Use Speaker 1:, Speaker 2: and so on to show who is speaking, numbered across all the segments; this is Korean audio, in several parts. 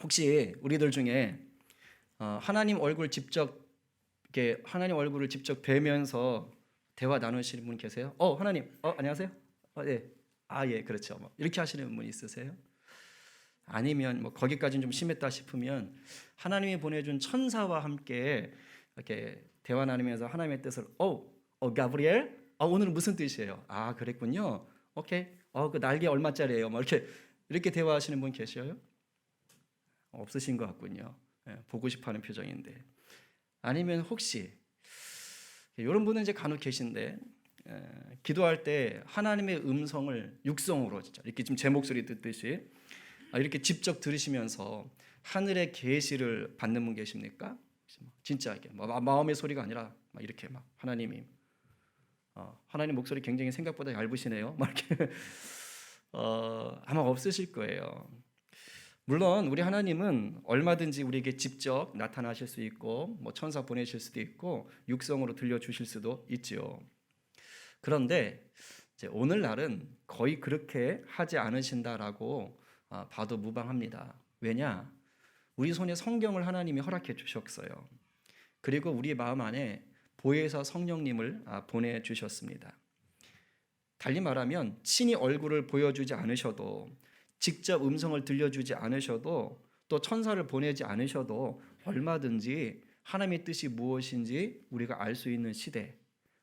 Speaker 1: 혹시 우리들 중에 하나님 얼굴 직접 이렇게 하나님 얼굴을 직접 뵈면서 대화 나누시는 분 계세요? 하나님, 안녕하세요. 예, 예, 그렇죠. 뭐 이렇게 하시는 분 있으세요? 아니면 뭐 거기까지는 좀 심했다 싶으면 하나님이 보내준 천사와 함께 이렇게 대화 나누면서 하나님의 뜻을 가브리엘, 오늘은 무슨 뜻이에요? 그랬군요. 오케이. 그 날개 얼마짜리예요? 뭐 이렇게 대화하시는 분 계셔요? 없으신 것 같군요. 보고 싶어하는 표정인데. 아니면 혹시 이런 분은 이제 간혹 계신데 기도할 때 하나님의 음성을 육성으로 진짜 이렇게 지금 제 목소리 듣듯이 이렇게 직접 들으시면서 하늘의 계시를 받는 분 계십니까? 진짜 이게 마음의 소리가 아니라 막 이렇게 막 하나님 목소리 굉장히 생각보다 얇으시네요. 막 이렇게 아마 없으실 거예요. 물론 우리 하나님은 얼마든지 우리에게 직접 나타나실 수 있고 뭐 천사 보내실 수도 있고 육성으로 들려주실 수도 있죠. 그런데 이제 오늘날은 거의 그렇게 하지 않으신다라고 봐도 무방합니다. 왜냐? 우리 손에 성경을 하나님이 허락해 주셨어요. 그리고 우리 마음 안에 보혜사 성령님을 보내주셨습니다. 달리 말하면 친히 얼굴을 보여주지 않으셔도 직접 음성을 들려주지 않으셔도 또 천사를 보내지 않으셔도 얼마든지 하나님의 뜻이 무엇인지 우리가 알 수 있는 시대,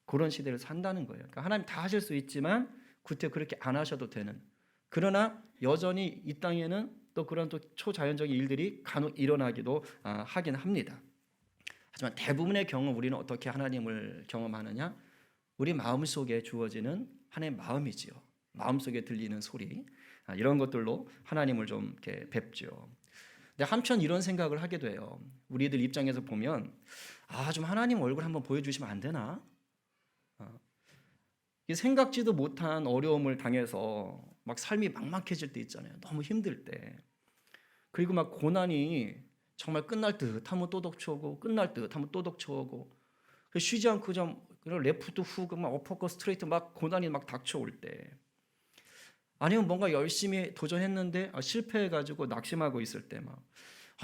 Speaker 1: 그런 시대를 산다는 거예요. 그러니까 하나님 다 하실 수 있지만 그때 그렇게 안 하셔도 되는, 그러나 여전히 이 땅에는 또 그런 또 초자연적인 일들이 간혹 일어나기도 하긴 합니다. 하지만 대부분의 경우 우리는 어떻게 하나님을 경험하느냐? 우리 마음속에 주어지는 하나님의 마음이지요. 마음속에 들리는 소리, 이런 것들로 하나님을 좀 이렇게 뵙죠. 근데 한편 이런 생각을 하게 돼요. 우리들 입장에서 보면 좀 하나님 얼굴 한번 보여주시면 안 되나? 생각지도 못한 어려움을 당해서 막 삶이 막막해질 때 있잖아요. 너무 힘들 때. 그리고 막 고난이 정말 끝날 듯 하면 또 덕쳐오고 끝날 듯 하면 또 덕쳐오고 쉬지 않고 좀 레프트 훅 막 어퍼컷 스트레이트 막 고난이 막 닥쳐올 때, 아니면 뭔가 열심히 도전했는데 실패해가지고 낙심하고 있을 때 막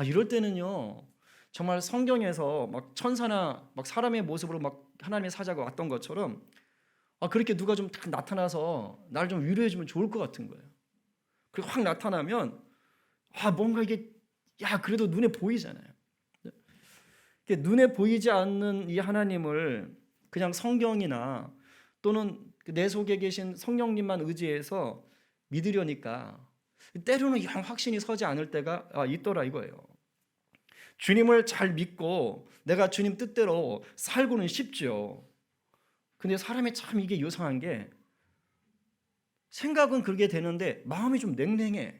Speaker 1: 이럴 때는요 정말 성경에서 막 천사나 막 사람의 모습으로 막 하나님의 사자가 왔던 것처럼 그렇게 누가 좀 딱 나타나서 날 좀 위로해주면 좋을 것 같은 거예요. 그리고 확 나타나면 뭔가 이게 그래도 눈에 보이잖아요. 눈에 보이지 않는 이 하나님을 그냥 성경이나 또는 내 속에 계신 성령님만 의지해서 믿으려니까 때로는 이런 확신이 서지 않을 때가 있더라 이거예요. 주님을 잘 믿고 내가 주님 뜻대로 살고는 싶죠. 근데 사람이 참 이게 요상한 게 생각은 그렇게 되는데 마음이 좀 냉랭해.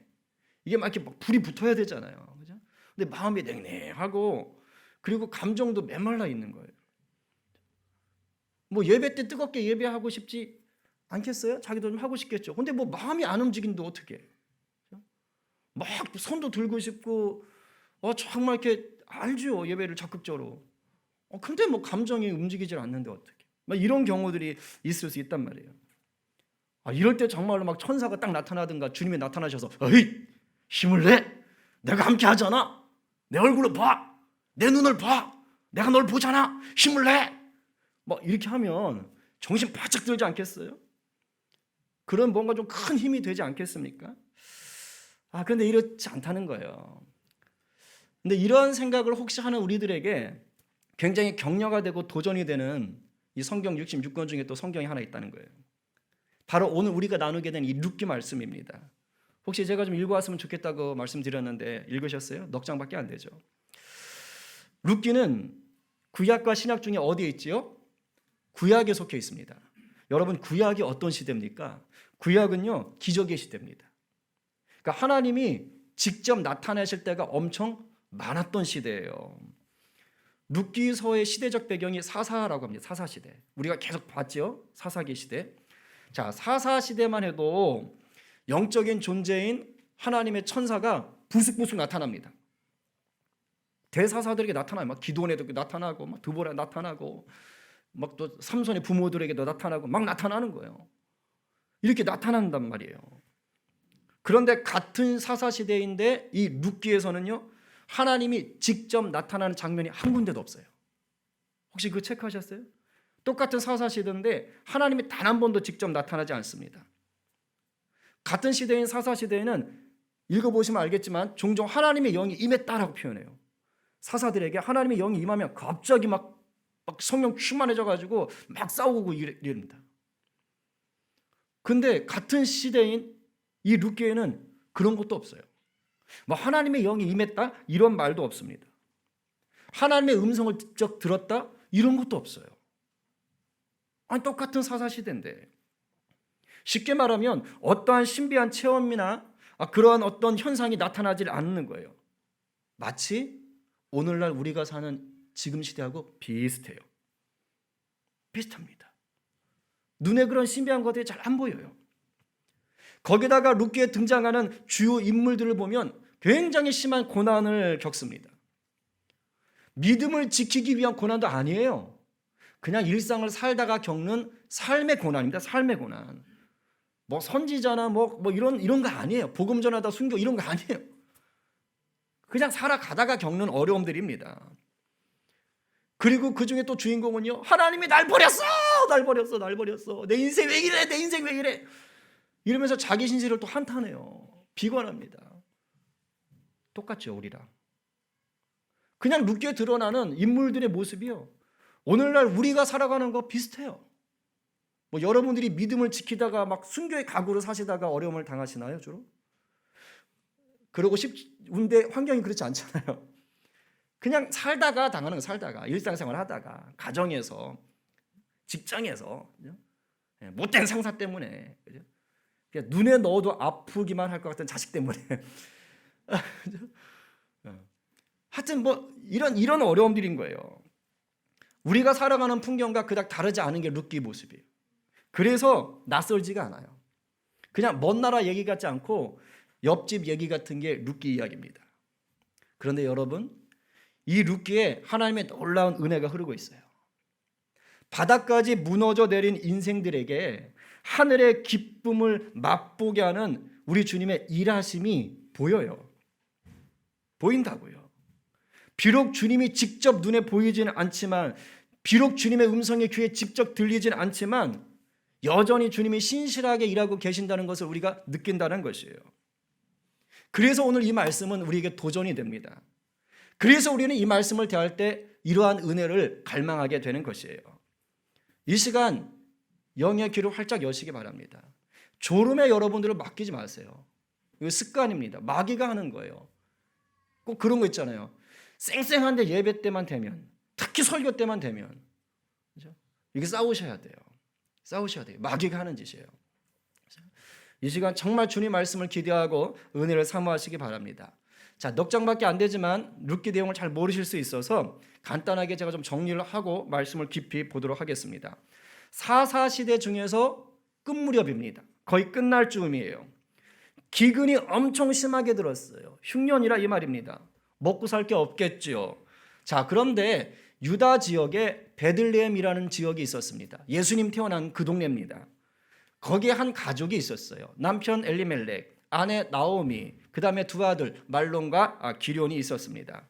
Speaker 1: 이게 막 이렇게 막 불이 붙어야 되잖아요. 그죠? 근데 마음이 냉랭하고 그리고 감정도 메말라 있는 거예요. 뭐 예배 때 뜨겁게 예배하고 싶지 않겠어요? 자기도 좀 하고 싶겠죠. 근데 뭐 마음이 안 움직이는데 어떻게? 막 손도 들고 싶고 정말 이렇게 알죠, 예배를 적극적으로. 근데 뭐 감정이 움직이질 않는데 어떻게? 막 이런 경우들이 있을 수 있단 말이에요. 이럴 때 정말로 막 천사가 딱 나타나든가 주님이 나타나셔서 어이 힘을 내, 내가 함께 하잖아, 내 얼굴을 봐, 내 눈을 봐, 내가 널 보잖아, 힘을 내, 막 이렇게 하면 정신 바짝 들지 않겠어요? 그런 뭔가 좀 큰 힘이 되지 않겠습니까? 그런데 이렇지 않다는 거예요. 근데 이런 생각을 혹시 하는 우리들에게 굉장히 격려가 되고 도전이 되는 이 성경 66권 중에 또 성경이 하나 있다는 거예요. 바로 오늘 우리가 나누게 된 이 룻기 말씀입니다. 혹시 제가 좀 읽어왔으면 좋겠다고 말씀드렸는데 읽으셨어요? 넉 장밖에 안 되죠. 룻기는 구약과 신약 중에 어디에 있지요? 구약에 속해 있습니다. 여러분, 구약이 어떤 시대입니까? 구약은요 기적의 시대입니다. 그러니까 하나님이 직접 나타나실 때가 엄청 많았던 시대예요. 룻기서의 시대적 배경이 사사라고 합니다. 사사시대. 우리가 계속 봤죠? 사사기 시대. 자, 사사시대만 해도 영적인 존재인 하나님의 천사가 부숙부숙 나타납니다. 대사사들에게 나타나요. 막 기도원에도 나타나고, 막 드보라에 나타나고, 막 또 삼손의 부모들에게도 나타나고, 막 나타나는 거예요. 이렇게 나타난단 말이에요. 그런데 같은 사사시대인데 이 룻기에서는요, 하나님이 직접 나타나는 장면이 한 군데도 없어요. 혹시 그거 체크하셨어요? 똑같은 사사시대인데 하나님이 단 한 번도 직접 나타나지 않습니다. 같은 시대인 사사시대에는 읽어보시면 알겠지만 종종 하나님의 영이 임했다라고 표현해요. 사사들에게 하나님의 영이 임하면 갑자기 막 성령 충만해져가지고 막 싸우고 이럽니다. 근데 같은 시대인 이 룻기에는 그런 것도 없어요. 뭐 하나님의 영이 임했다 이런 말도 없습니다. 하나님의 음성을 직접 들었다 이런 것도 없어요. 아니 똑같은 사사시대인데, 쉽게 말하면 어떠한 신비한 체험이나 그러한 어떤 현상이 나타나지 않는 거예요. 마치 오늘날 우리가 사는 지금 시대하고 비슷해요. 비슷합니다. 눈에 그런 신비한 것들이 잘 안 보여요. 거기다가 룻기에 등장하는 주요 인물들을 보면 굉장히 심한 고난을 겪습니다. 믿음을 지키기 위한 고난도 아니에요. 그냥 일상을 살다가 겪는 삶의 고난입니다. 삶의 고난. 뭐 선지자나 뭐 이런 거 아니에요. 복음 전하다 순교 이런 거 아니에요. 그냥 살아가다가 겪는 어려움들입니다. 그리고 그 중에 또 주인공은요, 하나님이 날 버렸어, 날 버렸어, 날 버렸어. 내 인생 왜 이래, 내 인생 왜 이래. 이러면서 자기 신세를 또 한탄해요. 비관합니다. 똑같죠, 우리랑. 그냥 룻기에 드러나는 인물들의 모습이요, 오늘날 우리가 살아가는 거 비슷해요. 뭐 여러분들이 믿음을 지키다가 막 순교의 각오로 사시다가 어려움을 당하시나요, 주로? 그러고 싶은데 환경이 그렇지 않잖아요. 그냥 살다가 당하는 거, 살다가 일상생활 하다가 가정에서, 직장에서, 못된 상사 때문에, 그냥 눈에 넣어도 아프기만 할 것 같은 자식 때문에, 하여튼 뭐 이런 어려움들인 거예요. 우리가 살아가는 풍경과 그닥 다르지 않은 게 룻기 모습이에요. 그래서 낯설지가 않아요. 그냥 먼 나라 얘기 같지 않고 옆집 얘기 같은 게 룻기 이야기입니다. 그런데 여러분, 이 룻기에 하나님의 놀라운 은혜가 흐르고 있어요. 바닥까지 무너져 내린 인생들에게 하늘의 기쁨을 맛보게 하는 우리 주님의 일하심이 보여요. 보인다고요. 비록 주님이 직접 눈에 보이지는 않지만, 비록 주님의 음성이 귀에 직접 들리지는 않지만 여전히 주님이 신실하게 일하고 계신다는 것을 우리가 느낀다는 것이에요. 그래서 오늘 이 말씀은 우리에게 도전이 됩니다. 그래서 우리는 이 말씀을 대할 때 이러한 은혜를 갈망하게 되는 것이에요. 이 시간 영의 귀를 활짝 여시기 바랍니다. 졸음에 여러분들을 맡기지 마세요. 이거 습관입니다. 마귀가 하는 거예요. 꼭 그런 거 있잖아요. 쌩쌩한데 예배 때만 되면, 특히 설교 때만 되면, 그렇죠? 이게 싸우셔야 돼요. 싸우셔야 돼요. 마귀가 하는 짓이에요. 이 시간 정말 주님 말씀을 기대하고 은혜를 사모하시기 바랍니다. 자, 넉 장밖에 안 되지만 룻기 내용을 잘 모르실 수 있어서 간단하게 제가 좀 정리를 하고 말씀을 깊이 보도록 하겠습니다. 사사시대 중에서 끝무렵입니다. 거의 끝날 즈음이에요. 기근이 엄청 심하게 들었어요. 흉년이라 이 말입니다. 먹고 살 게 없겠죠. 자, 그런데 유다 지역에 베들레헴이라는 지역이 있었습니다. 예수님 태어난 그 동네입니다. 거기에 한 가족이 있었어요. 남편 엘리멜렉, 아내 나오미, 그 다음에 두 아들 말론과 기럧이 있었습니다.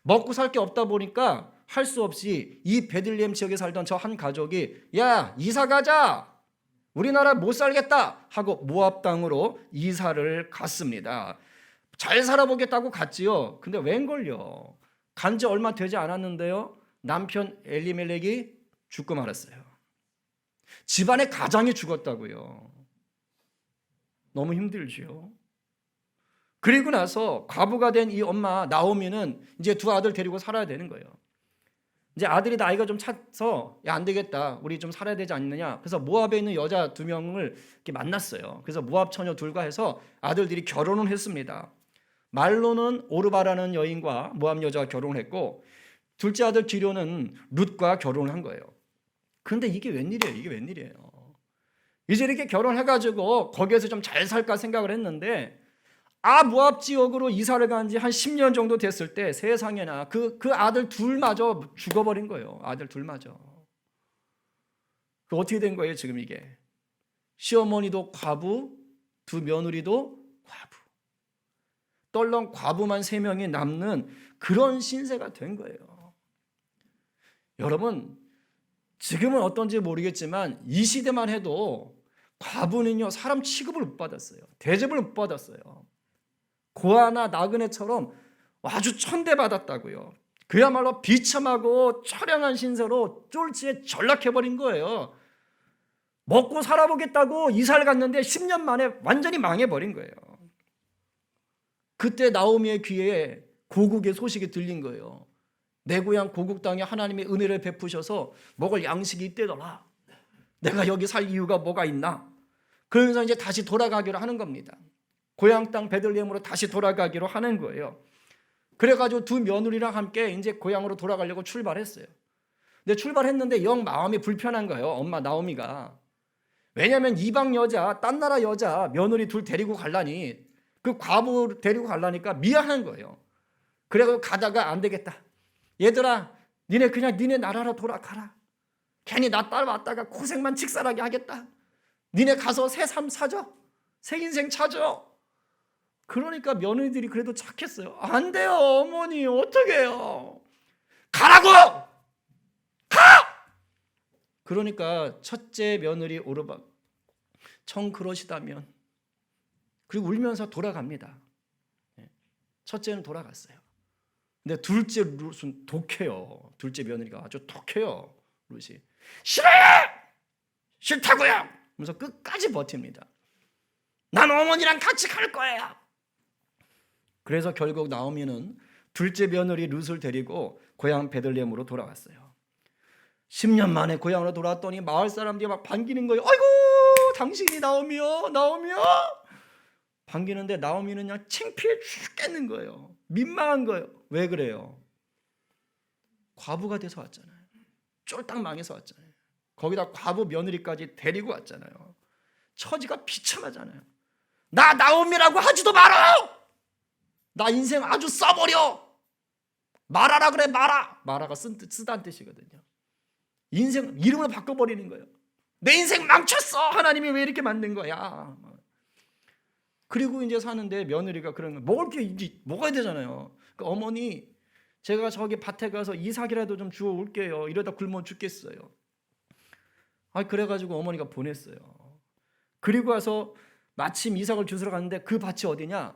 Speaker 1: 먹고 살 게 없다 보니까 할 수 없이 이 베들레헴 지역에 살던 저 한 가족이, 야, 이사 가자, 우리나라 못 살겠다 하고 모압 땅으로 이사를 갔습니다. 잘 살아보겠다고 갔지요. 근데 웬걸요, 간지 얼마 되지 않았는데요, 남편 엘리멜렉이 죽고 말았어요. 집안의 가장이 죽었다고요. 너무 힘들지요. 그리고 나서 과부가 된 이 엄마 나오미는 이제 두 아들 데리고 살아야 되는 거예요. 이제 아들이 나이가 좀 차서, 야, 안 되겠다, 우리 좀 살아야 되지 않느냐. 그래서 모압에 있는 여자 두 명을 이렇게 만났어요. 그래서 모압 처녀 둘과 해서 아들들이 결혼을 했습니다. 말로는 오르바라는 여인과 모압 여자가 결혼을 했고, 둘째 아들 기럧는 룻과 결혼을 한 거예요. 그런데 이게 웬일이에요? 이게 웬일이에요? 이제 이렇게 결혼해가지고 거기에서 좀 잘 살까 생각을 했는데, 모압 지역으로 이사를 간 지 한 10년 정도 됐을 때 세상에나 그 아들 둘마저 죽어버린 거예요. 아들 둘마저. 그 어떻게 된 거예요 지금 이게? 시어머니도 과부, 두 며느리도 과부. 떨렁 과부만 3명이 남는 그런 신세가 된 거예요. 여러분, 지금은 어떤지 모르겠지만 이 시대만 해도 과부는요 사람 취급을 못 받았어요. 대접을 못 받았어요. 고아나 나그네처럼 아주 천대받았다고요. 그야말로 비참하고 처량한 신세로 쫄지에 전락해버린 거예요. 먹고 살아보겠다고 이사를 갔는데 10년 만에 완전히 망해버린 거예요. 그때 나오미의 귀에 고국의 소식이 들린 거예요. 내 고향 고국 땅에 하나님의 은혜를 베푸셔서 먹을 양식이 있대더라. 내가 여기 살 이유가 뭐가 있나? 그러면서 이제 다시 돌아가기로 하는 겁니다. 고향 땅 베들레헴으로 다시 돌아가기로 하는 거예요. 그래가지고 두 며느리랑 함께 이제 고향으로 돌아가려고 출발했어요. 근데 출발했는데 영 마음이 불편한 거예요. 엄마 나오미가. 왜냐하면 이방 여자, 딴 나라 여자 며느리 둘 데리고 가려니 그 과부 데리고 가려니까 미안한 거예요. 그래서 가다가 안 되겠다. 얘들아, 니네 그냥 니네 나라로 돌아가라. 괜히 나 따라왔다가 고생만 직살하게 하겠다. 니네 가서 새 삶 사줘. 새 인생 찾아. 그러니까 며느리들이 그래도 착했어요. 안 돼요, 어머니. 어떻게 해요? 가라고! 가! 그러니까 첫째 며느리 오르박 정 그러시다면 그리고 울면서 돌아갑니다. 첫째는 돌아갔어요. 근데 둘째 룻은 독해요. 둘째 며느리가 아주 독해요. 룻이 싫어요! 싫다고요! 하면서 끝까지 버팁니다. 난 어머니랑 같이 갈 거예요. 그래서 결국 나오미는 둘째 며느리 룻을 데리고 고향 베들레헴으로 돌아왔어요. 10년 만에 고향으로 돌아왔더니 마을 사람들이 막 반기는 거예요. 아이고 당신이 나오미요 나오미요 반기는데 나오미는 그냥 창피해 죽겠는 거예요. 민망한 거예요. 왜 그래요? 과부가 돼서 왔잖아요. 쫄딱 망해서 왔잖아요. 거기다 과부 며느리까지 데리고 왔잖아요. 처지가 비참하잖아요. 나 나오미라고 하지도 말아. 나 인생 아주 써버려. 말하라 그래 말아. 말아가 쓰다는 뜻이거든요. 인생 이름을 바꿔버리는 거예요. 내 인생 망쳤어. 하나님이 왜 이렇게 만든 거야. 그리고 이제 사는데 며느리가 그런 거 먹을 게 이제 먹어야 되잖아요. 그러니까 어머니 제가 저기 밭에 가서 이삭이라도 좀 주워 올게요. 이러다 굶어 죽겠어요. 그래가지고 어머니가 보냈어요. 그리고 와서 마침 이삭을 주스러 갔는데 그 밭이 어디냐?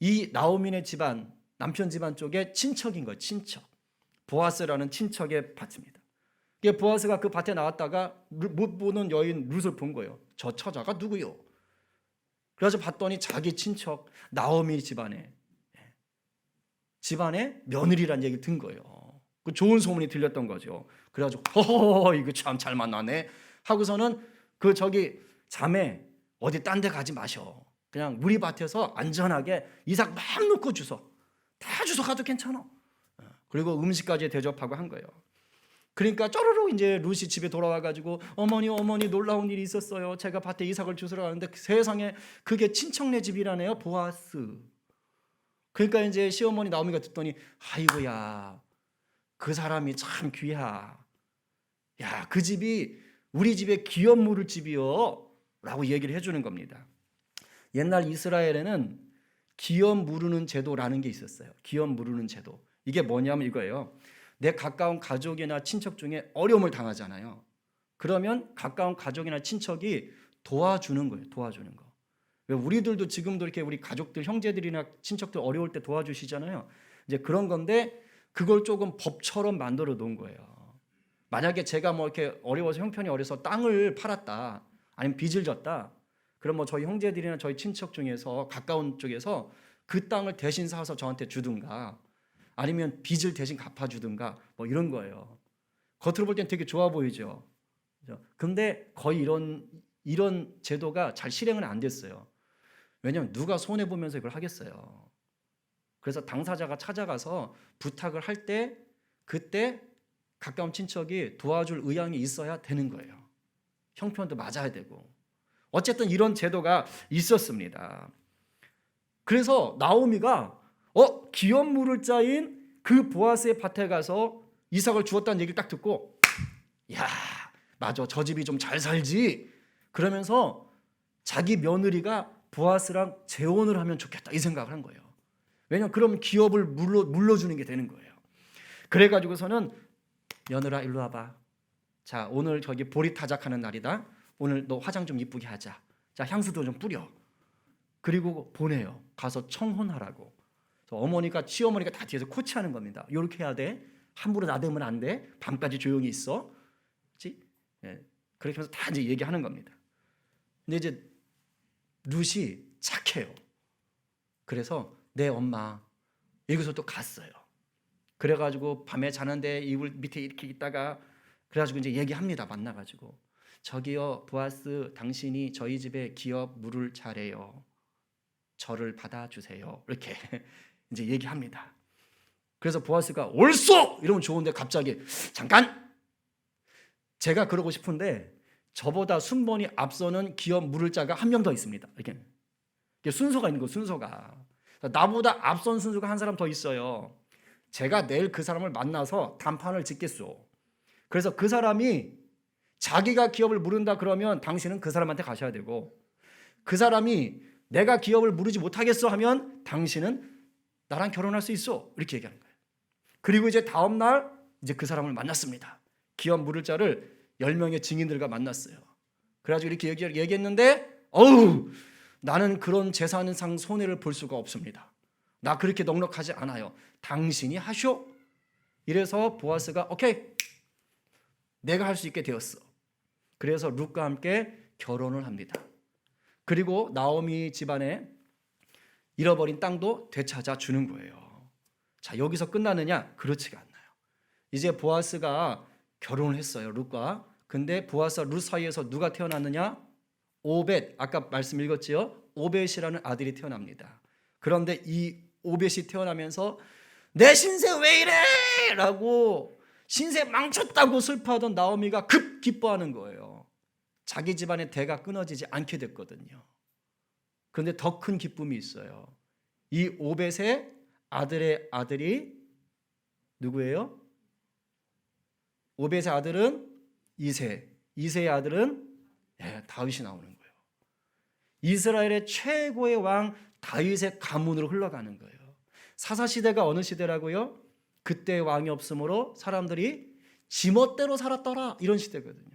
Speaker 1: 이 나오미네 집안 남편 집안 쪽에 친척인 거예요. 친척 보아스라는 친척의 밭입니다. 보아스가 그 밭에 나왔다가 못 보는 여인 룻을 본 거예요. 저 처자가 누구요? 그래서 봤더니 자기 친척 나오미 집안에 며느리란 얘기를 든 거예요. 그 좋은 소문이 들렸던 거죠. 그래가지고 허허 이거 참 잘 만나네 하고서는 그 저기 자매 어디 딴 데 가지 마셔. 그냥 우리 밭에서 안전하게 이삭 막 넣고 주소. 다 주소 가도 괜찮아. 그리고 음식까지 대접하고 한 거예요. 그러니까 쪼르륵 이제 룻이 집에 돌아와가지고 어머니 놀라운 일이 있었어요. 제가 밭에 이삭을 주스러 가는데 세상에 그게 친척네 집이라네요. 보아스. 그러니까 이제 시어머니 나오미가 듣더니 아이고야 그 사람이 참 귀하. 야, 그 집이 우리 집에 기업 물을 집이요 라고 얘기를 해주는 겁니다. 옛날 이스라엘에는 기업 무르는 제도라는 게 있었어요. 기업 무르는 제도. 이게 뭐냐면 이거예요. 내 가까운 가족이나 친척 중에 어려움을 당하잖아요. 그러면 가까운 가족이나 친척이 도와주는 거예요. 도와주는 거. 왜 우리들도 지금도 이렇게 우리 가족들, 형제들이나 친척들 어려울 때 도와주시잖아요. 이제 그런 건데 그걸 조금 법처럼 만들어 놓은 거예요. 만약에 제가 뭐 이렇게 어려워서 형편이 어려서 땅을 팔았다, 아니면 빚을 졌다. 그럼 뭐 저희 형제들이나 저희 친척 중에서 가까운 쪽에서 그 땅을 대신 사서 저한테 주든가, 아니면 빚을 대신 갚아주든가 뭐 이런 거예요. 겉으로 볼 땐 되게 좋아 보이죠. 근데 거의 이런 제도가 잘 실행은 안 됐어요. 왜냐하면 누가 손해 보면서 이걸 하겠어요. 그래서 당사자가 찾아가서 부탁을 할 때 그때 가까운 친척이 도와줄 의향이 있어야 되는 거예요. 형편도 맞아야 되고. 어쨌든 이런 제도가 있었습니다. 그래서 나오미가 기업 물을 자인 그 보아스의 밭에 가서 이삭을 주었다는 얘기를 딱 듣고 야 맞아 저 집이 좀 잘 살지 그러면서 자기 며느리가 보아스랑 재혼을 하면 좋겠다 이 생각을 한 거예요. 왜냐하면 그럼 기업을 물러주는 게 되는 거예요. 그래가지고서는 며느라 일로 와봐. 자, 오늘 저기 보리타작하는 날이다. 오늘 너 화장 좀 이쁘게 하자. 자, 향수도 좀 뿌려. 그리고 보내요. 가서 청혼하라고. 어머니가 시어머니가 다 뒤에서 코치하는 겁니다. 이렇게 해야 돼. 함부로 나대면 안 돼. 밤까지 조용히 있어. 그렇지? 예. 그렇게 해서 다 이제 얘기하는 겁니다. 근데 이제 룻이 착해요. 그래서 내 엄마 여기서 또 갔어요. 그래가지고 밤에 자는데 이불 밑에 이렇게 있다가 그래가지고 이제 얘기합니다. 만나가지고 저기요 보아스, 당신이 저희 집에 기업 물을 차례요. 저를 받아주세요. 이렇게 이제 얘기합니다. 그래서 보아스가 옳소! 이러면 좋은데 갑자기 잠깐! 제가 그러고 싶은데 저보다 순번이 앞서는 기업 물을 자가 한 명 더 있습니다. 이렇게 순서가 있는 거, 순서가. 나보다 앞선 순서가 한 사람 더 있어요. 제가 내일 그 사람을 만나서 단판을 짓겠소. 그래서 그 사람이 자기가 기업을 물은다 그러면 당신은 그 사람한테 가셔야 되고, 그 사람이 내가 기업을 물으지 못하겠어 하면 당신은 나랑 결혼할 수 있어. 이렇게 얘기하는 거예요. 그리고 이제 다음 날 이제 그 사람을 만났습니다. 기업 물을 자를 10명의 증인들과 만났어요. 그래가지고 이렇게 얘기했는데 어우, 나는 그런 재산상 손해를 볼 수가 없습니다. 나 그렇게 넉넉하지 않아요. 당신이 하쇼. 이래서 보아스가 오케이, 내가 할 수 있게 되었어. 그래서 룻과 함께 결혼을 합니다. 그리고 나오미 집안에 잃어버린 땅도 되찾아 주는 거예요. 자, 여기서 끝나느냐? 그렇지가 않나요. 이제 보아스가 결혼을 했어요, 룻과. 근데 보아스와 룻 사이에서 누가 태어났느냐? 오벳, 아까 말씀 읽었지요? 오벳이라는 아들이 태어납니다. 그런데 이 오벳이 태어나면서 내 신세 왜 이래! 라고 신세 망쳤다고 슬퍼하던 나오미가 급 기뻐하는 거예요. 자기 집안의 대가 끊어지지 않게 됐거든요. 그런데 더 큰 기쁨이 있어요. 이 오벳의 아들의 아들이 누구예요? 오벳의 아들은 이세, 이세의 아들은 다윗이 나오는 거예요. 이스라엘의 최고의 왕 다윗의 가문으로 흘러가는 거예요. 사사시대가 어느 시대라고요? 그때 왕이 없으므로 사람들이 지멋대로 살았더라, 이런 시대거든요.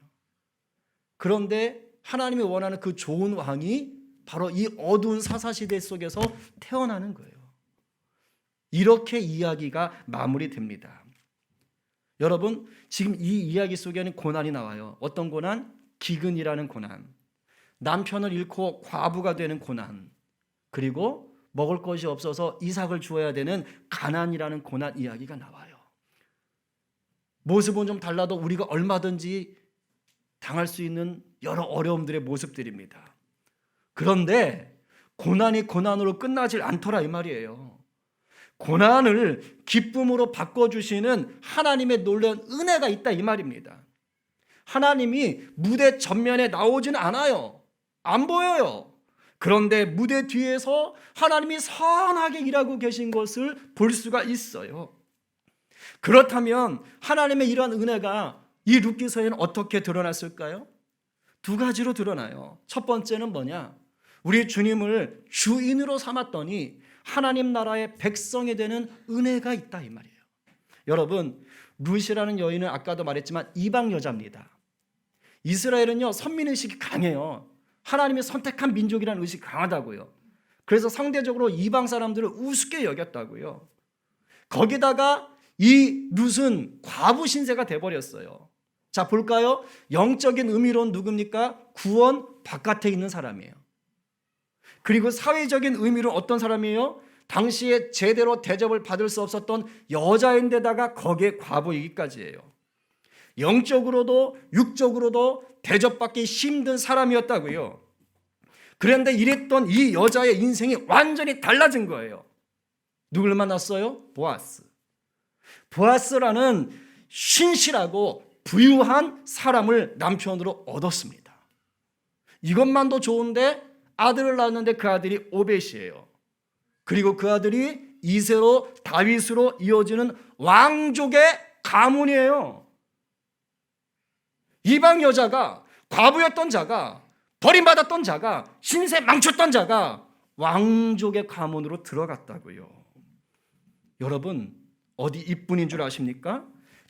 Speaker 1: 그런데 하나님이 원하는 그 좋은 왕이 바로 이 어두운 사사시대 속에서 태어나는 거예요. 이렇게 이야기가 마무리됩니다. 여러분, 지금 이 이야기 속에는 고난이 나와요. 어떤 고난? 기근이라는 고난, 남편을 잃고 과부가 되는 고난, 그리고 먹을 것이 없어서 이삭을 주어야 되는 가난이라는 고난 이야기가 나와요. 모습은 좀 달라도 우리가 얼마든지 당할 수 있는 여러 어려움들의 모습들입니다. 그런데 고난이 고난으로 끝나질 않더라 이 말이에요. 고난을 기쁨으로 바꿔주시는 하나님의 놀라운 은혜가 있다 이 말입니다. 하나님이 무대 전면에 나오지는 않아요. 안 보여요. 그런데 무대 뒤에서 하나님이 선하게 일하고 계신 것을 볼 수가 있어요. 그렇다면 하나님의 이러한 은혜가 이 룻기서에는 어떻게 드러났을까요? 두 가지로 드러나요. 첫 번째는 뭐냐? 우리 주님을 주인으로 삼았더니 하나님 나라의 백성이 되는 은혜가 있다 이 말이에요. 여러분, 룻이라는 여인은 아까도 말했지만 이방 여자입니다. 이스라엘은요, 선민의식이 강해요. 하나님이 선택한 민족이라는 의식이 강하다고요. 그래서 상대적으로 이방 사람들을 우습게 여겼다고요. 거기다가 이 룻은 과부 신세가 돼버렸어요. 자, 볼까요? 영적인 의미로는 누굽니까? 구원 바깥에 있는 사람이에요. 그리고 사회적인 의미로는 어떤 사람이에요? 당시에 제대로 대접을 받을 수 없었던 여자인데다가 거기에 과부이기까지예요. 영적으로도 육적으로도 대접받기 힘든 사람이었다고요. 그런데 이랬던 이 여자의 인생이 완전히 달라진 거예요. 누굴 만났어요? 보아스. 보아스라는 신실하고 부유한 사람을 남편으로 얻었습니다. 이것만도 좋은데 아들을 낳았는데 그 아들이 오벳이에요. 그리고 그 아들이 이세로 다윗으로 이어지는 왕족의 가문이에요. 이방 여자가, 과부였던 자가 버림받았던 자가, 신세 망쳤던 자가 왕족의 가문으로 들어갔다고요. 여러분, 어디 이뿐인 줄 아십니까?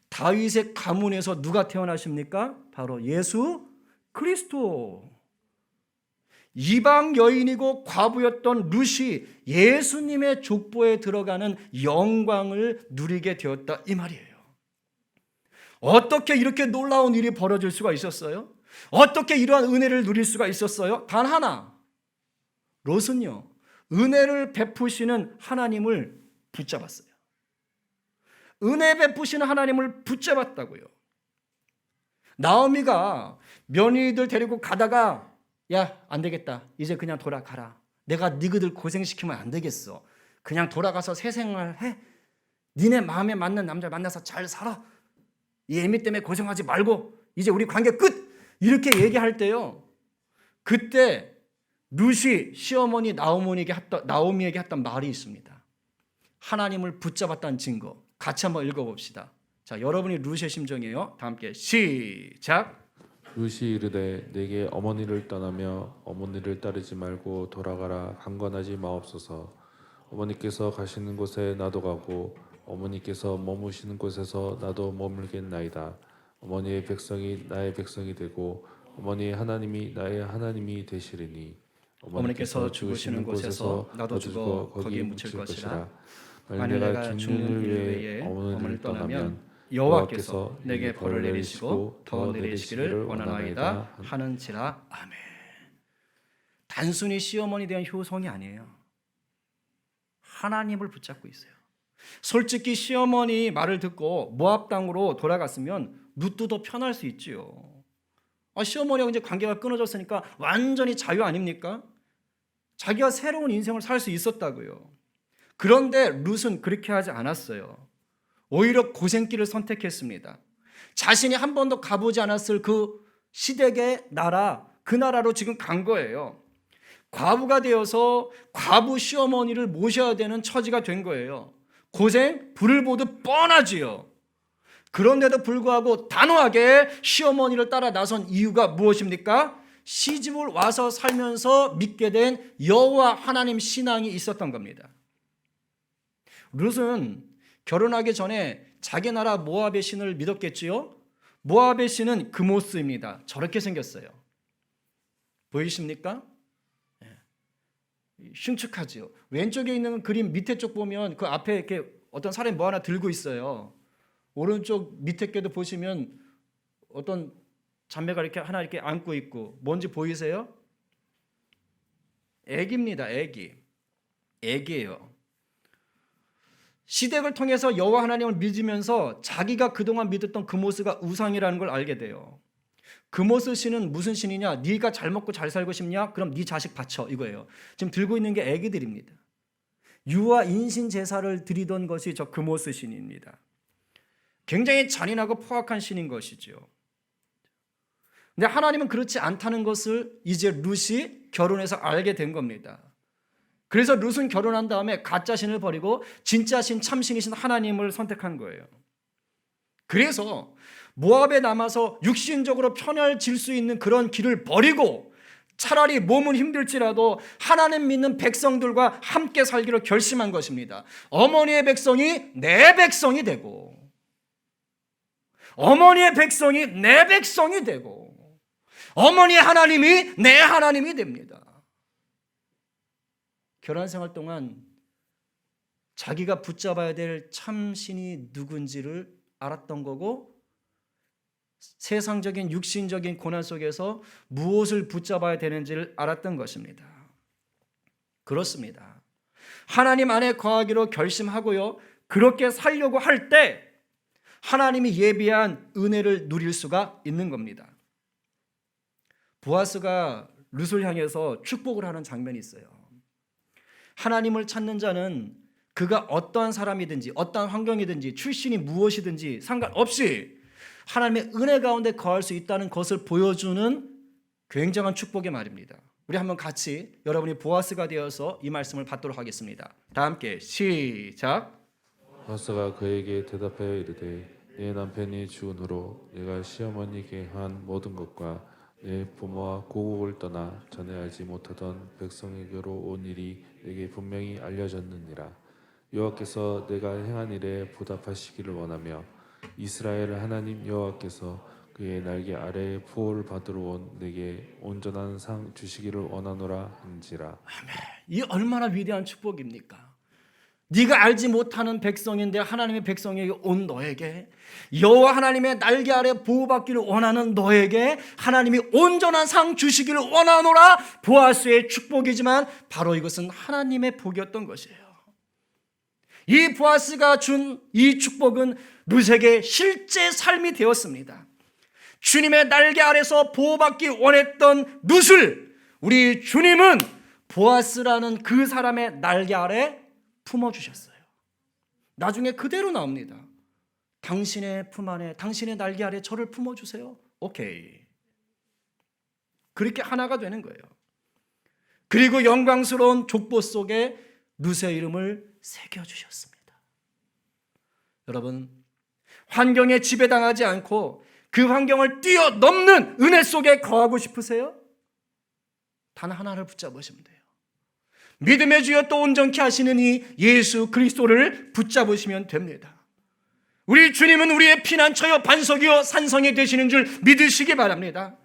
Speaker 1: 다윗의 가문에서 누가 태어나십니까? 바로 예수 그리스도. 이방 여인이고 과부였던 룻이 예수님의 족보에 들어가는 영광을 누리게 되었다, 이 말이에요. 어떻게 이렇게 놀라운 일이 벌어질 수가 있었어요? 어떻게 이러한 은혜를 누릴 수가 있었어요? 단 하나, 롯은요, 은혜를 베푸시는 하나님을 붙잡았어요. 은혜 베푸시는 하나님을 붙잡았다고요. 나오미가 며느리들 데리고 가다가 야, 안 되겠다. 이제 그냥 돌아가라. 내가 너희들 고생시키면 안 되겠어. 그냥 돌아가서 새 생활해. 니네 마음에 맞는 남자 만나서 잘 살아. 이 애미 때문에 고생하지 말고 이제 우리 관계 끝. 이렇게 얘기할 때요, 그때 룻이 시어머니 나오미에게 했던 말이 있습니다. 하나님을 붙잡았다는 증거. 같이 한번 읽어봅시다. 자, 여러분이 룻의 심정이에요. 다 함께 시작.
Speaker 2: 룻이 이르되 내게 어머니를 떠나며 어머니를 따르지 말고 돌아가라. 강권하지 마옵소서. 어머니께서 가시는 곳에 나도 가고 어머니께서 머무시는 곳에서 나도 머물겠나이다. 어머니의 백성이 나의 백성이 되고 어머니의 하나님이 나의 하나님이 되시리니
Speaker 1: 어머니께서 죽으시는 곳에서 나도 죽어 거기에 묻힐 것이라. 만일 내가 죽는 일 외에 어머니를 떠나면 여호와께서 내게 벌을 내리시고 더 내리시기를 원하나이다 하는지라. 아멘. 단순히 시어머니 대한 효성이 아니에요. 하나님을 붙잡고 있어요. 솔직히 시어머니 말을 듣고 모압 땅으로 돌아갔으면 룻도 더 편할 수 있지요. 시어머니하고 이제 관계가 끊어졌으니까 완전히 자유 아닙니까? 자기가 새로운 인생을 살 수 있었다고요. 그런데 룻은 그렇게 하지 않았어요. 오히려 고생길을 선택했습니다. 자신이 한 번도 가보지 않았을 그 시댁의 나라, 그 나라로 지금 간 거예요. 과부가 되어서 과부 시어머니를 모셔야 되는 처지가 된 거예요. 고생, 불을 보듯 뻔하지요. 그런데도 불구하고 단호하게 시어머니를 따라 나선 이유가 무엇입니까? 시집을 와서 살면서 믿게 된 여호와 하나님 신앙이 있었던 겁니다. 룻은 결혼하기 전에 자기 나라 모압의 신을 믿었겠지요. 모압의 신은 그모스입니다. 저렇게 생겼어요. 보이십니까? 흉측하지요. 왼쪽에 있는 그림 밑에 쪽 보면 그 앞에 이렇게 어떤 사람이 뭐 하나 들고 있어요. 오른쪽 밑에 게도 보시면 어떤 자매가 이렇게 하나 이렇게 안고 있고, 뭔지 보이세요? 애기입니다. 애기예요. 시댁을 통해서 여호와 하나님을 믿으면서 자기가 그동안 믿었던 그모스가 우상이라는 걸 알게 돼요. 그모스 신은 무슨 신이냐? 네가 잘 먹고 잘 살고 싶냐? 그럼 네 자식 바쳐, 이거예요. 지금 들고 있는 게 애기들입니다. 유아 인신 제사를 드리던 것이 저 그모스 신입니다. 굉장히 잔인하고 포악한 신인 것이죠. 근데 하나님은 그렇지 않다는 것을 이제 룻이 결혼해서 알게 된 겁니다. 그래서 룻은 결혼한 다음에 가짜 신을 버리고 진짜 신, 참신이신 하나님을 선택한 거예요. 그래서 모압에 남아서 육신적으로 편해질 수 있는 그런 길을 버리고 차라리 몸은 힘들지라도 하나님 믿는 백성들과 함께 살기로 결심한 것입니다. 어머니의 백성이 내 백성이 되고, 어머니의 백성이 내 백성이 되고, 어머니의 하나님이 내 하나님이 됩니다. 결혼 생활 동안 자기가 붙잡아야 될 참신이 누군지를 알았던 거고, 세상적인 육신적인 고난 속에서 무엇을 붙잡아야 되는지를 알았던 것입니다. 그렇습니다. 하나님 안에 거하기로 결심하고요, 그렇게 살려고 할 때 하나님이 예비한 은혜를 누릴 수가 있는 겁니다. 보아스가 룻을 향해서 축복을 하는 장면이 있어요. 하나님을 찾는 자는 그가 어떠한 사람이든지 어떠한 환경이든지 출신이 무엇이든지 상관없이 하나님의 은혜 가운데 거할 수 있다는 것을 보여주는 굉장한 축복의 말입니다. 우리 한번 같이 여러분이 보아스가 되어서 이 말씀을 받도록 하겠습니다. 다 함께 시작.
Speaker 2: 보아스가 그에게 대답하여 이르되 내 남편이 죽은 후로 내가 시어머니에게 한 모든 것과 내 부모와 고국을 떠나 전에 알지 못하던 백성에게로 온 일이 내게 분명히 알려졌느니라. 여호와께서 내가 행한 일에 보답하시기를 원하며 이스라엘 하나님 여호와께서 그의 날개 아래에 보호를 받으러 온 내게 온전한 상 주시기를 원하노라 한지라.
Speaker 1: 이 얼마나 위대한 축복입니까? 네가 알지 못하는 백성인데 하나님의 백성에게 온 너에게, 여호와 하나님의 날개 아래 보호받기를 원하는 너에게 하나님이 온전한 상 주시기를 원하노라. 보아스의 축복이지만 바로 이것은 하나님의 복이었던 것이에요. 이 보아스가 준 이 축복은 룻에게 실제 삶이 되었습니다. 주님의 날개 아래서 보호받기 원했던 룻을 우리 주님은 보아스라는 그 사람의 날개 아래 품어주셨어요. 나중에 그대로 나옵니다. 당신의 품 안에, 당신의 날개 아래 저를 품어주세요. 오케이. 그렇게 하나가 되는 거예요. 그리고 영광스러운 족보 속에 룻의 이름을 새겨주셨습니다. 여러분, 환경에 지배당하지 않고 그 환경을 뛰어넘는 은혜 속에 거하고 싶으세요? 단 하나를 붙잡으시면 돼요. 믿음의 주여 또 온전케 하시는 이 예수 그리스도를 붙잡으시면 됩니다. 우리 주님은 우리의 피난처여 반석이여 산성이 되시는 줄 믿으시기 바랍니다.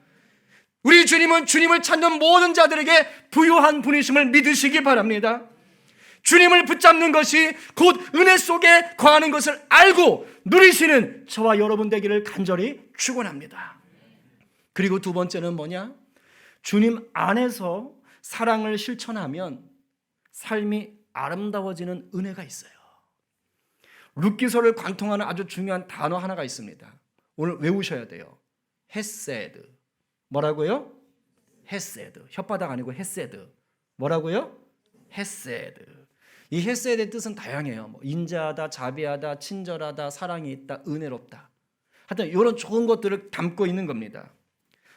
Speaker 1: 우리 주님은 주님을 찾는 모든 자들에게 부유한 분이심을 믿으시기 바랍니다. 주님을 붙잡는 것이 곧 은혜 속에 거하는 것을 알고 누리시는 저와 여러분 되기를 간절히 축원합니다. 그리고 두 번째는 뭐냐? 주님 안에서 사랑을 실천하면 삶이 아름다워지는 은혜가 있어요. 룻기서를 관통하는 아주 중요한 단어 하나가 있습니다. 오늘 외우셔야 돼요. 헤세드. 뭐라고요? 헤세드. 혓바닥 아니고 헤세드. 뭐라고요? 헤세드. 이 헤세드의 뜻은 다양해요. 인자하다, 자비하다, 친절하다, 사랑이 있다, 은혜롭다. 하여튼 이런 좋은 것들을 담고 있는 겁니다.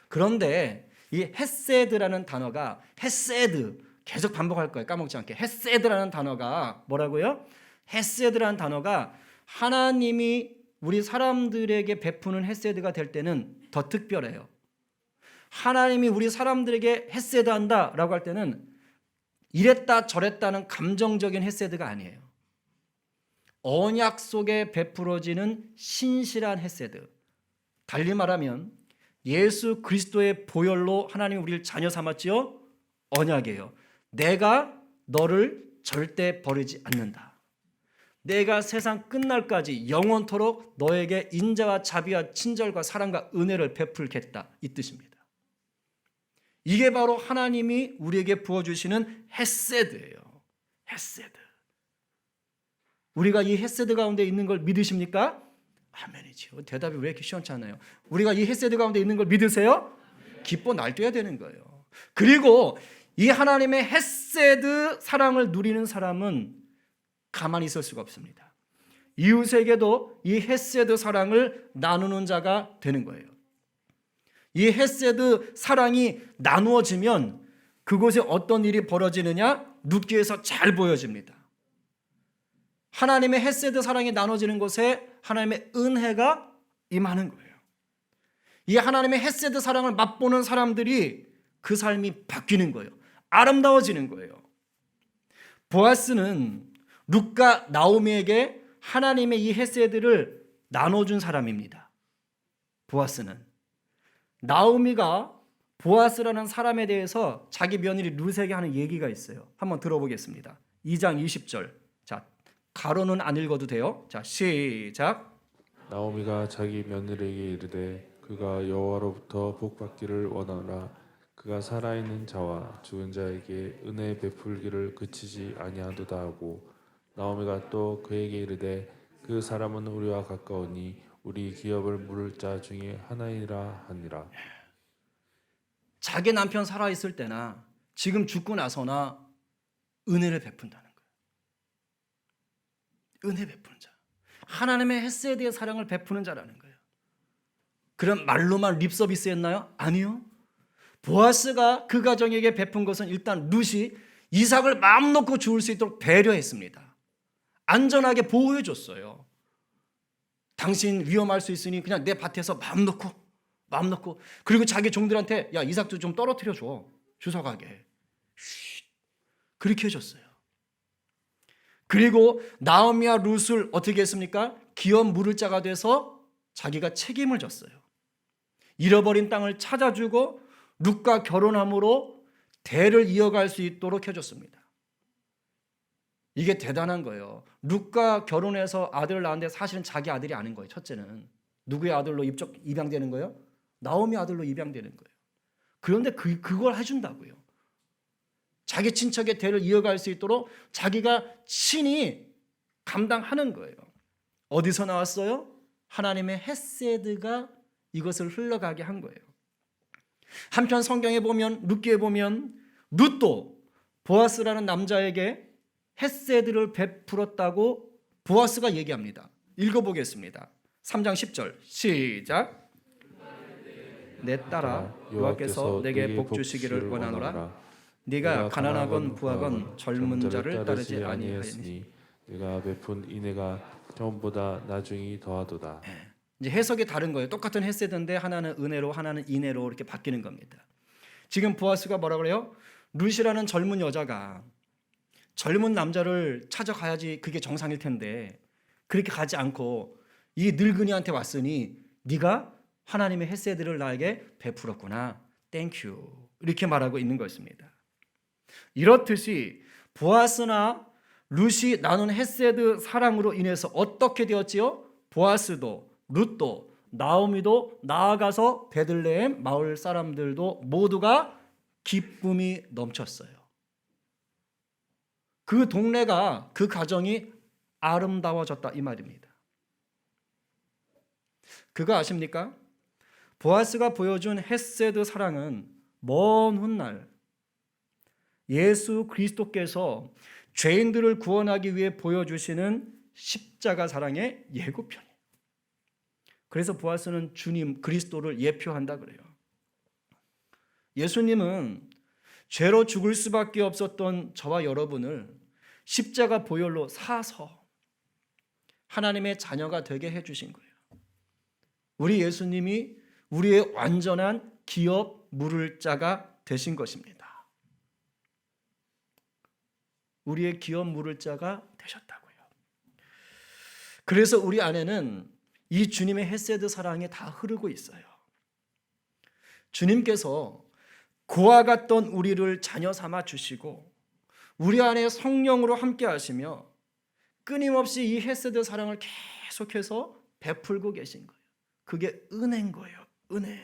Speaker 1: 그런데 이 헤세드라는 단어가, 헤세드 계속 반복할 거예요. 까먹지 않게. 헤세드라는 단어가 뭐라고요? 헤세드라는 단어가 하나님이 우리 사람들에게 베푸는 헤세드가 될 때는 더 특별해요. 하나님이 우리 사람들에게 헤세드한다라고 할 때는 이랬다 저랬다는 감정적인 헤세드가 아니에요. 언약 속에 베풀어지는 신실한 헤세드. 달리 말하면 예수 그리스도의 보혈로 하나님이 우리를 자녀 삼았지요? 언약이에요. 내가 너를 절대 버리지 않는다. 내가 세상 끝날까지 영원토록 너에게 인자와 자비와 친절과 사랑과 은혜를 베풀겠다, 이 뜻입니다. 이게 바로 하나님이 우리에게 부어주시는 헤세드예요. 헤세드. 우리가 이 헤세드 가운데 있는 걸 믿으십니까? 아멘이죠. 대답이 왜 이렇게 시원찮아요? 우리가 이 헤세드 가운데 있는 걸 믿으세요? 기뻐 날뛰어야 되는 거예요. 그리고 이 하나님의 헤세드 사랑을 누리는 사람은 가만히 있을 수가 없습니다. 이웃에게도 이 헤세드 사랑을 나누는 자가 되는 거예요. 이 헤세드 사랑이 나누어지면 그곳에 어떤 일이 벌어지느냐? 룻기에서 잘 보여집니다. 하나님의 헤세드 사랑이 나눠지는 곳에 하나님의 은혜가 임하는 거예요. 이 하나님의 헤세드 사랑을 맛보는 사람들이 그 삶이 바뀌는 거예요. 아름다워지는 거예요. 보아스는 룻과 나오미에게 하나님의 이 헤세드를 나눠준 사람입니다. 보아스는. 나오미가 보아스라는 사람에 대해서 자기 며느리 룻에게 하는 얘기가 있어요. 한번 들어보겠습니다. 2장 20절. 자, 가로는 안 읽어도 돼요. 자, 시작.
Speaker 2: 나오미가 자기 며느리에게 이르되 그가 여호와로부터 복받기를 원하노라. 그가 살아있는 자와 죽은 자에게 은혜 베풀기를 그치지 아니하도다 하고, 나오미가 또 그에게 이르되 그 사람은 우리와 가까우니 우리 기업을 물을 자 중에 하나이라 하니라.
Speaker 1: 자기 남편 살아있을 때나 지금 죽고 나서나 은혜를 베푼다는 거예요. 은혜 베푸는 자. 하나님의 헤세드의 사랑을 베푸는 자라는 거예요. 그럼 말로만 립서비스였나요? 아니요. 보아스가 그 가정에게 베푼 것은 일단 룻이 이삭을 마음 놓고 죽을 수 있도록 배려했습니다. 안전하게 보호해 줬어요. 당신 위험할 수 있으니 그냥 내 밭에서 마음 놓고 마음 놓고. 그리고 자기 종들한테 야 이삭도 좀 떨어뜨려 줘. 주워 가게. 그렇게 해줬어요. 그리고 나오미와 룻을 어떻게 했습니까? 기업 물을 자가 돼서 자기가 책임을 졌어요. 잃어버린 땅을 찾아주고 룻과 결혼함으로 대를 이어갈 수 있도록 해줬습니다. 이게 대단한 거예요. 룻과 결혼해서 아들을 낳았는데 사실은 자기 아들이 아닌 거예요. 첫째는 누구의 아들로 입양되는 거예요? 나오미 아들로 입양되는 거예요. 그런데 그걸 해준다고요. 자기 친척의 대를 이어갈 수 있도록 자기가 친히 감당하는 거예요. 어디서 나왔어요? 하나님의 헤세드가 이것을 흘러가게 한 거예요. 한편 성경에 보면 룻기에 보면 룻도 보아스라는 남자에게 헤세드를 베풀었다고 보아스가 얘기합니다. 읽어보겠습니다. 3장 10절 시작. 내 딸아 여호와께서 내게 복 주시기를 원하노라. 네가 가난하건 부하건 젊은 자를 따르지 아니하였으니
Speaker 2: 네가 베푼 인애가 처음보다 나중이 더하도다.
Speaker 1: 이제 해석이 다른 거예요. 똑같은 헤세드인데 하나는 은혜로 하나는 인애로 이렇게 바뀌는 겁니다. 지금 보아스가 뭐라 그래요? 룻이라는 젊은 여자가 젊은 남자를 찾아가야지 그게 정상일 텐데 그렇게 가지 않고 이 늙은이한테 왔으니 네가 하나님의 헤세드를 나에게 베풀었구나. 땡큐. 이렇게 말하고 있는 것입니다. 이렇듯이 보아스나 룻이 나눈 헤세드 사랑으로 인해서 어떻게 되었지요? 보아스도 룻도 나오미도 나아가서 베들레헴 마을 사람들도 모두가 기쁨이 넘쳤어요. 그 동네가 그 가정이 아름다워졌다 이 말입니다. 그거 아십니까? 보아스가 보여준 헤세드 사랑은 먼 훗날 예수 그리스도께서 죄인들을 구원하기 위해 보여주시는 십자가 사랑의 예고편이에요. 그래서 보아스는 주님 그리스도를 예표한다 그래요. 예수님은 죄로 죽을 수밖에 없었던 저와 여러분을 십자가 보혈로 사서 하나님의 자녀가 되게 해주신 거예요. 우리 예수님이 우리의 완전한 기업 물을 자가 되신 것입니다. 우리의 기업 물을 자가 되셨다고요. 그래서 우리 안에는 이 주님의 헤세드 사랑이 다 흐르고 있어요. 주님께서 고아 같던 우리를 자녀 삼아 주시고 우리 안에 성령으로 함께 하시며 끊임없이 이 헤세드 사랑을 계속해서 베풀고 계신 거예요. 그게 은혜인 거예요. 은혜.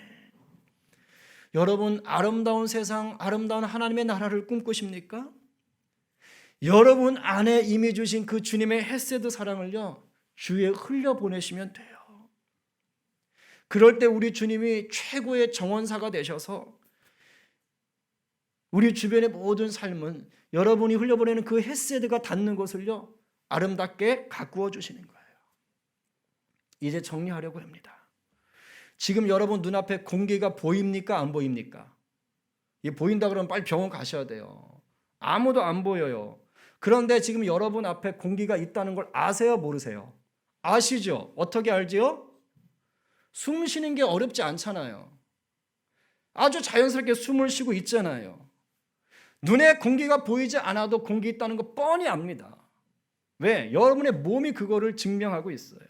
Speaker 1: 여러분 아름다운 세상, 아름다운 하나님의 나라를 꿈꾸십니까? 여러분 안에 이미 주신 그 주님의 헤세드 사랑을요 주위에 흘려보내시면 돼요. 그럴 때 우리 주님이 최고의 정원사가 되셔서 우리 주변의 모든 삶은 여러분이 흘려보내는 그 헤세드가 닿는 것을요 아름답게 가꾸어 주시는 거예요. 이제 정리하려고 합니다. 지금 여러분 눈앞에 공기가 보입니까? 안 보입니까? 이 보인다 그러면 빨리 병원 가셔야 돼요. 아무도 안 보여요. 그런데 지금 여러분 앞에 공기가 있다는 걸 아세요? 모르세요? 아시죠? 어떻게 알지요? 숨 쉬는 게 어렵지 않잖아요. 아주 자연스럽게 숨을 쉬고 있잖아요. 눈에 공기가 보이지 않아도 공기 있다는 거 뻔히 압니다. 왜? 여러분의 몸이 그거를 증명하고 있어요.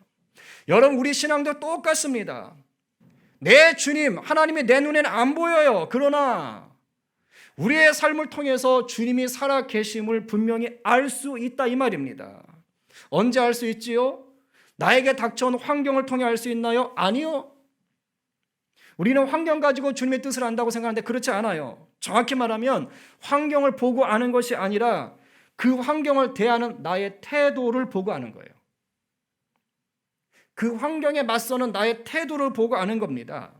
Speaker 1: 여러분 우리 신앙도 똑같습니다. 내 주님 하나님이 내 눈에는 안 보여요. 그러나 우리의 삶을 통해서 주님이 살아 계심을 분명히 알 수 있다 이 말입니다. 언제 알 수 있지요? 나에게 닥쳐온 환경을 통해 알 수 있나요? 아니요. 우리는 환경 가지고 주님의 뜻을 안다고 생각하는데 그렇지 않아요. 정확히 말하면 환경을 보고 아는 것이 아니라 그 환경을 대하는 나의 태도를 보고 아는 거예요. 그 환경에 맞서는 나의 태도를 보고 아는 겁니다.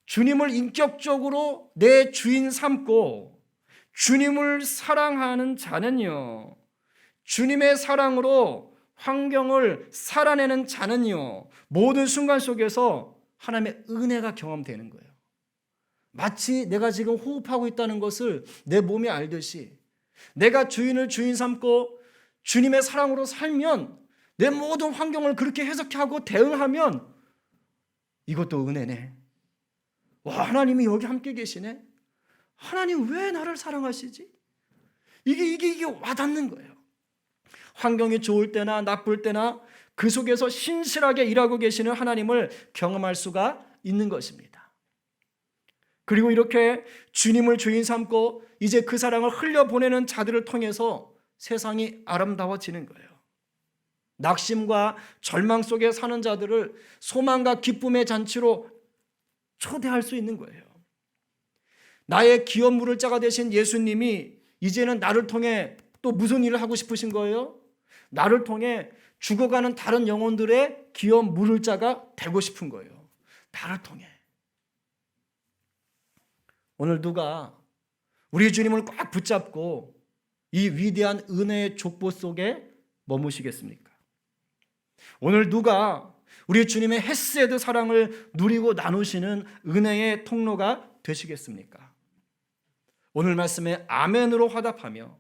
Speaker 1: 주님을 인격적으로 내 주인 삼고 주님을 사랑하는 자는요, 주님의 사랑으로 환경을 살아내는 자는요, 모든 순간 속에서 하나님의 은혜가 경험되는 거예요. 마치 내가 지금 호흡하고 있다는 것을 내 몸이 알듯이 내가 주인을 주인 삼고 주님의 사랑으로 살면 내 모든 환경을 그렇게 해석하고 대응하면 이것도 은혜네. 와, 하나님이 여기 함께 계시네. 하나님 왜 나를 사랑하시지? 이게 와닿는 거예요. 환경이 좋을 때나 나쁠 때나 그 속에서 신실하게 일하고 계시는 하나님을 경험할 수가 있는 것입니다. 그리고 이렇게 주님을 주인 삼고 이제 그 사랑을 흘려보내는 자들을 통해서 세상이 아름다워지는 거예요. 낙심과 절망 속에 사는 자들을 소망과 기쁨의 잔치로 초대할 수 있는 거예요. 나의 기업 물을 자가 되신 예수님이 이제는 나를 통해 또 무슨 일을 하고 싶으신 거예요? 나를 통해 죽어가는 다른 영혼들의 기업 물을 자가 되고 싶은 거예요. 나를 통해. 오늘 누가 우리 주님을 꽉 붙잡고 이 위대한 은혜의 족보 속에 머무시겠습니까? 오늘 누가 우리 주님의 헤세드 사랑을 누리고 나누시는 은혜의 통로가 되시겠습니까? 오늘 말씀에 아멘으로 화답하며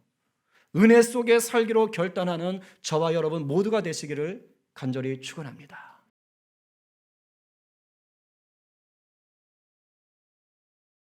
Speaker 1: 은혜 속에 살기로 결단하는 저와 여러분 모두가 되시기를 간절히 축원합니다.